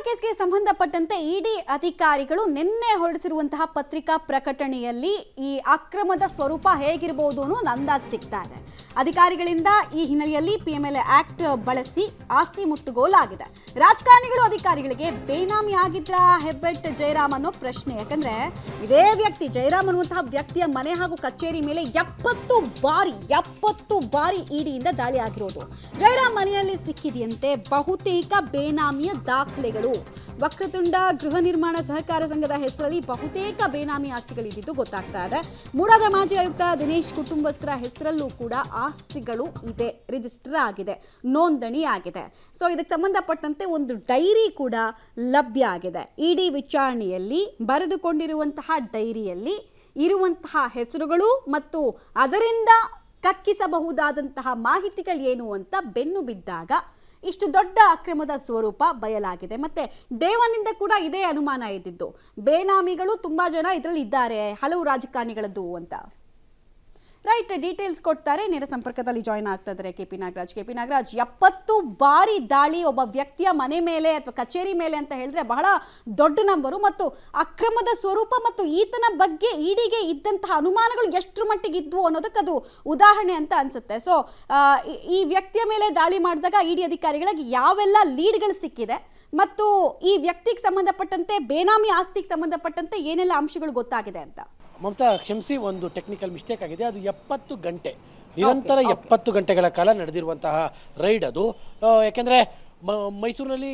ಕೇಸ್ಗೆ ಸಂಬಂಧಪಟ್ಟಂತೆ ಇಡಿ ಅಧಿಕಾರಿಗಳು ನಿನ್ನೆ ಹೊರಡಿಸಿರುವಂತಹ ಪತ್ರಿಕಾ ಪ್ರಕಟಣೆಯಲ್ಲಿ ಈ ಅಕ್ರಮದ ಸ್ವರೂಪ ಹೇಗಿರಬಹುದು ಅನ್ನೋ ಅಂದಾಜು ಸಿಗ್ತಾ ಇದೆ. ಅಧಿಕಾರಿಗಳಿಂದ ಈ ಹಿನ್ನೆಲೆಯಲ್ಲಿ ಪಿಎಂಎಲ್ಎ ಆಕ್ಟ್ ಬಳಸಿ ಆಸ್ತಿ ಮುಟ್ಟುಗೋಲಾಗಿದೆ. ರಾಜಕಾರಣಿಗಳು ಅಧಿಕಾರಿಗಳಿಗೆ ಬೇನಾಮಿ ಆಗಿದ್ರ ಹೆಬ್ಬೆಟ್ ಜಯರಾಮ್ ಅನ್ನೋ ಪ್ರಶ್ನೆ. ಯಾಕಂದ್ರೆ ಇದೇ ವ್ಯಕ್ತಿ ಜಯರಾಮ್ ಅನ್ನುವಂತಹ ವ್ಯಕ್ತಿಯ ಮನೆ ಹಾಗೂ ಕಚೇರಿ ಮೇಲೆ 70 ಬಾರಿ ಇಡಿಯಿಂದ ದಾಳಿ ಆಗಿರೋದು. ಜಯರಾಮ್ ಮನೆಯಲ್ಲಿ ಸಿಕ್ಕಿದೆಯಂತೆ ಬಹುತೇಕ ಬೇನಾಮಿಯ ದಾಖಲೆಗಳು. ವಕ್ರತುಂಡ ಗೃಹ ನಿರ್ಮಾಣ ಸಹಕಾರ ಸಂಘದ ಹೆಸರಲ್ಲಿ ಬಹುತೇಕ ಬೇನಾಮಿ ಆಸ್ತಿಗಳಿದ್ದು ಗೊತ್ತಾಗ್ತಾ ಇದೆ. ಮೂಡಾದ ಮಾಜಿ ಆಯುಕ್ತ ದಿನೇಶ್ ಕುಟುಂಬಸ್ಥರ ಹೆಸರಲ್ಲೂ ಕೂಡ ಆಸ್ತಿಗಳು ಇದೆ, ರಿಜಿಸ್ಟರ್ ಆಗಿದೆ, ನೋಂದಣಿ ಆಗಿದೆ. ಸೊ ಇದಕ್ಕೆ ಸಂಬಂಧಪಟ್ಟಂತೆ ಒಂದು ಡೈರಿ ಕೂಡ ಲಭ್ಯ ಆಗಿದೆ. ಇಡಿ ವಿಚಾರಣೆಯಲ್ಲಿ ಬರೆದುಕೊಂಡಿರುವಂತಹ ಡೈರಿಯಲ್ಲಿ ಇರುವಂತಹ ಹೆಸರುಗಳು ಮತ್ತು ಅದರಿಂದ ಕಕ್ಕಿಸಬಹುದಾದಂತಹ ಮಾಹಿತಿಗಳು ಏನು ಅಂತ ಬೆನ್ನು ಬಿದ್ದಾಗ ಇಷ್ಟು ದೊಡ್ಡ ಅಕ್ರಮದ ಸ್ವರೂಪ ಬಯಲಾಗಿದೆ. ಮತ್ತೆ ಡೇವನ್ನಿಂದ ಕೂಡ ಇದೇ ಅನುಮಾನ ಇದ್ದಿದ್ದು, ಬೇನಾಮಿಗಳು ತುಂಬಾ ಜನ ಇದರಲ್ಲಿ ಇದ್ದಾರೆ, ಹಲವು ರಾಜಕಾರಣಿಗಳದ್ದು ಅಂತ. ರೈಟ್, ಡೀಟೇಲ್ಸ್ ಕೊಡ್ತಾರೆ. ನೇರ ಸಂಪರ್ಕದಲ್ಲಿ ಜಾಯ್ನ್ ಆಗ್ತಾ ಇದ್ದಾರೆ ಕೆಪಿ ನಾಗರಾಜ್. 70 ಬಾರಿ ದಾಳಿ ಒಬ್ಬ ವ್ಯಕ್ತಿಯ ಮನೆ ಮೇಲೆ ಅಥವಾ ಕಚೇರಿ ಮೇಲೆ ಅಂತ ಹೇಳಿದ್ರೆ ಬಹಳ ದೊಡ್ಡ ನಂಬರು. ಮತ್ತು ಅಕ್ರಮದ ಸ್ವರೂಪ ಮತ್ತು ಈತನ ಬಗ್ಗೆ ಇಡಿಗೆ ಇದ್ದಂತಹ ಅನುಮಾನಗಳು ಎಷ್ಟರ ಮಟ್ಟಿಗೆ ಇದ್ವು ಅನ್ನೋದಕ್ಕೆ ಅದು ಉದಾಹರಣೆ ಅಂತ ಅನ್ಸುತ್ತೆ. ಸೊ ಈ ವ್ಯಕ್ತಿಯ ಮೇಲೆ ದಾಳಿ ಮಾಡಿದಾಗ ಇಡಿ ಅಧಿಕಾರಿಗಳಿಗೆ ಯಾವೆಲ್ಲ ಲೀಡ್ಗಳು ಸಿಕ್ಕಿದೆ ಮತ್ತು ಈ ವ್ಯಕ್ತಿಗೆ ಸಂಬಂಧಪಟ್ಟಂತೆ ಬೇನಾಮಿ ಆಸ್ತಿಗೆ ಸಂಬಂಧಪಟ್ಟಂತೆ ಏನೆಲ್ಲ ಅಂಶಗಳು ಗೊತ್ತಾಗಿದೆ ಅಂತ. ಮಮತಾ, ಕ್ಷಮಿಸಿ, ಒಂದು ಟೆಕ್ನಿಕಲ್ ಮಿಸ್ಟೇಕ್ ಆಗಿದೆ. ಅದು 70 ಗಂಟೆ ನಿರಂತರ 70 ಗಂಟೆಗಳ ಕಾಲ ನಡೆದಿರುವಂತಹ ರೈಡ್ ಅದು. ಯಾಕೆಂದರೆ ಮೈಸೂರಿನಲ್ಲಿ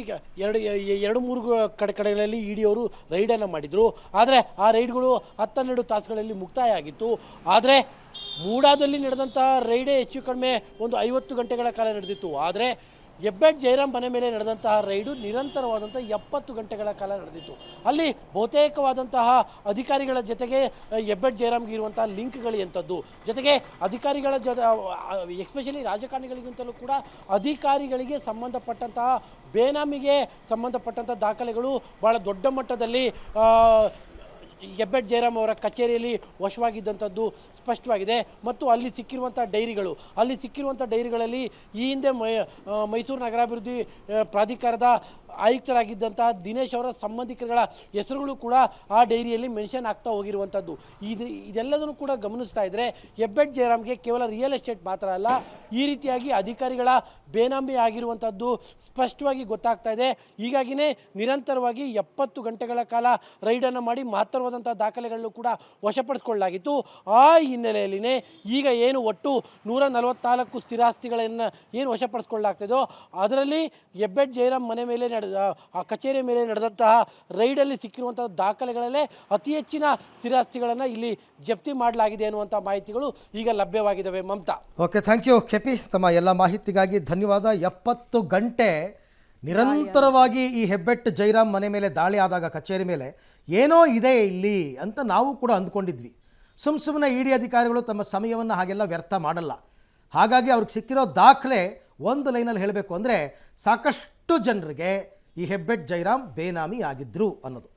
ಎರಡು ಮೂರು ಕಡೆಗಳಲ್ಲಿ ಇಡಿಯವರು ರೈಡನ್ನು ಮಾಡಿದರು. ಆದರೆ ಆ ರೈಡ್ಗಳು 10-12 ತಾಸುಗಳಲ್ಲಿ ಮುಕ್ತಾಯ ಆಗಿತ್ತು. ಆದರೆ ಮೂಡಾದಲ್ಲಿ ನಡೆದಂತಹ ರೈಡೇ ಹೆಚ್ಚು ಕಡಿಮೆ ಒಂದು 50 ಗಂಟೆಗಳ ಕಾಲ ನಡೆದಿತ್ತು. ಆದರೆ ಹೆಬ್ಬೆಟ್ ಜಯರಾಮ್ ಮನೆ ಮೇಲೆ ನಡೆದಂತಹ ರೈಡು ನಿರಂತರವಾದಂಥ 70 ಗಂಟೆಗಳ ಕಾಲ ನಡೆದಿತ್ತು. ಅಲ್ಲಿ ಬಹುತೇಕವಾದಂತಹ ಅಧಿಕಾರಿಗಳ ಜೊತೆಗೆ ಹೆಬ್ಬೆಟ್ ಜಯರಾಮ್ಗೆ ಇರುವಂತಹ ಲಿಂಕ್ಗಳು ಎಂಥದ್ದು, ಜೊತೆಗೆ ಅಧಿಕಾರಿಗಳ ಎಸ್ಪೆಷಲಿ ರಾಜಕಾರಣಿಗಳಿಗಿಂತಲೂ ಕೂಡ ಅಧಿಕಾರಿಗಳಿಗೆ ಸಂಬಂಧಪಟ್ಟಂತಹ ಬೇನಾಮಿಗೆ ಸಂಬಂಧಪಟ್ಟಂಥ ದಾಖಲೆಗಳು ಭಾಳ ದೊಡ್ಡ ಮಟ್ಟದಲ್ಲಿ ಹೆಬ್ಬೆಟ್ ಜಯರಾಮ್ ಅವರ ಕಚೇರಿಯಲ್ಲಿ ವಶವಾಗಿದ್ದಂಥದ್ದು ಸ್ಪಷ್ಟವಾಗಿದೆ. ಮತ್ತು ಅಲ್ಲಿ ಸಿಕ್ಕಿರುವಂಥ ಡೈರಿಗಳಲ್ಲಿ ಈ ಹಿಂದೆ ಮೈಸೂರು ನಗರಾಭಿವೃದ್ಧಿ ಪ್ರಾಧಿಕಾರದ ಆಯುಕ್ತರಾಗಿದ್ದಂತಹ ದಿನೇಶ್ ಅವರ ಸಂಬಂಧಿಕರುಗಳ ಹೆಸರುಗಳು ಕೂಡ ಆ ಡೈರಿಯಲ್ಲಿ ಮೆನ್ಷನ್ ಆಗ್ತಾ ಹೋಗಿರುವಂಥದ್ದು. ಇದೆಲ್ಲದನ್ನು ಕೂಡ ಗಮನಿಸ್ತಾ ಇದ್ದರೆ ಹೆಬ್ಬೆಟ್ ಜಯರಾಮ್ಗೆ ಕೇವಲ ರಿಯಲ್ ಎಸ್ಟೇಟ್ ಮಾತ್ರ ಅಲ್ಲ, ಈ ರೀತಿಯಾಗಿ ಅಧಿಕಾರಿಗಳ ಬೇನಾಮಿ ಆಗಿರುವಂಥದ್ದು ಸ್ಪಷ್ಟವಾಗಿ ಗೊತ್ತಾಗ್ತಾ ಇದೆ. ಹೀಗಾಗಿಯೇ ನಿರಂತರವಾಗಿ 70 ಗಂಟೆಗಳ ಕಾಲ ರೈಡನ್ನು ಮಾಡಿ ಮಹತ್ತರವಾದಂಥ ದಾಖಲೆಗಳನ್ನು ಕೂಡ ವಶಪಡಿಸಿಕೊಳ್ಳಲಾಗಿತ್ತು. ಆ ಹಿನ್ನೆಲೆಯಲ್ಲಿನೇ ಈಗ ಏನು ಒಟ್ಟು 144 ಸ್ಥಿರಾಸ್ತಿಗಳನ್ನು ಏನು ವಶಪಡಿಸಿಕೊಳ್ಳಲಾಗ್ತಿದೋ ಅದರಲ್ಲಿ ಹೆಬ್ಬೆಟ್ ಜಯರಾಮ್ ಮನೆ ಮೇಲೆ ಆ ಕಚೇರಿ ಮೇಲೆ ನಡೆದಂತಹ ರೈಡಲ್ಲಿ ಸಿಕ್ಕಿರುವಂತಹ ದಾಖಲೆಗಳಲ್ಲೇ ಅತಿ ಹೆಚ್ಚಿನ ಸ್ಥಿರಾಸ್ತಿಗಳನ್ನು ಇಲ್ಲಿ ಜಪ್ತಿ ಮಾಡಲಾಗಿದೆ ಅನ್ನುವಂಥ ಮಾಹಿತಿಗಳು ಈಗ ಲಭ್ಯವಾಗಿದ್ದಾವೆ. Mamata, okay, thank you KP. ತಮ್ಮ ಎಲ್ಲ ಮಾಹಿತಿಗಾಗಿ ಧನ್ಯವಾದ. 70 ಗಂಟೆ ನಿರಂತರವಾಗಿ ಈ ಹೆಬ್ಬೆಟ್ ಜಯರಾಮ್ ಮನೆ ಮೇಲೆ ದಾಳಿ ಆದಾಗ ಕಚೇರಿ ಮೇಲೆ ಏನೋ ಇದೆ ಇಲ್ಲಿ ಅಂತ ನಾವು ಕೂಡ ಅಂದ್ಕೊಂಡಿದ್ವಿ. ಸುಮ್ಮನೆ ಇಡಿ ಅಧಿಕಾರಿಗಳು ತಮ್ಮ ಸಮಯವನ್ನು ಹಾಗೆಲ್ಲ ವ್ಯರ್ಥ ಮಾಡಲ್ಲ. ಹಾಗಾಗಿ ಅವ್ರಿಗೆ ಸಿಕ್ಕಿರೋ ದಾಖಲೆ ಒಂದು ಲೈನಲ್ಲಿ ಹೇಳಬೇಕು ಅಂದರೆ ಸಾಕಷ್ಟು ಜನರಿಗೆ ಈ ಹೆಬ್ಬೆಟ್ ಜಯರಾಮ್ ಬೇನಾಮಿ ಆಗಿದ್ರು ಅನ್ನೋದು.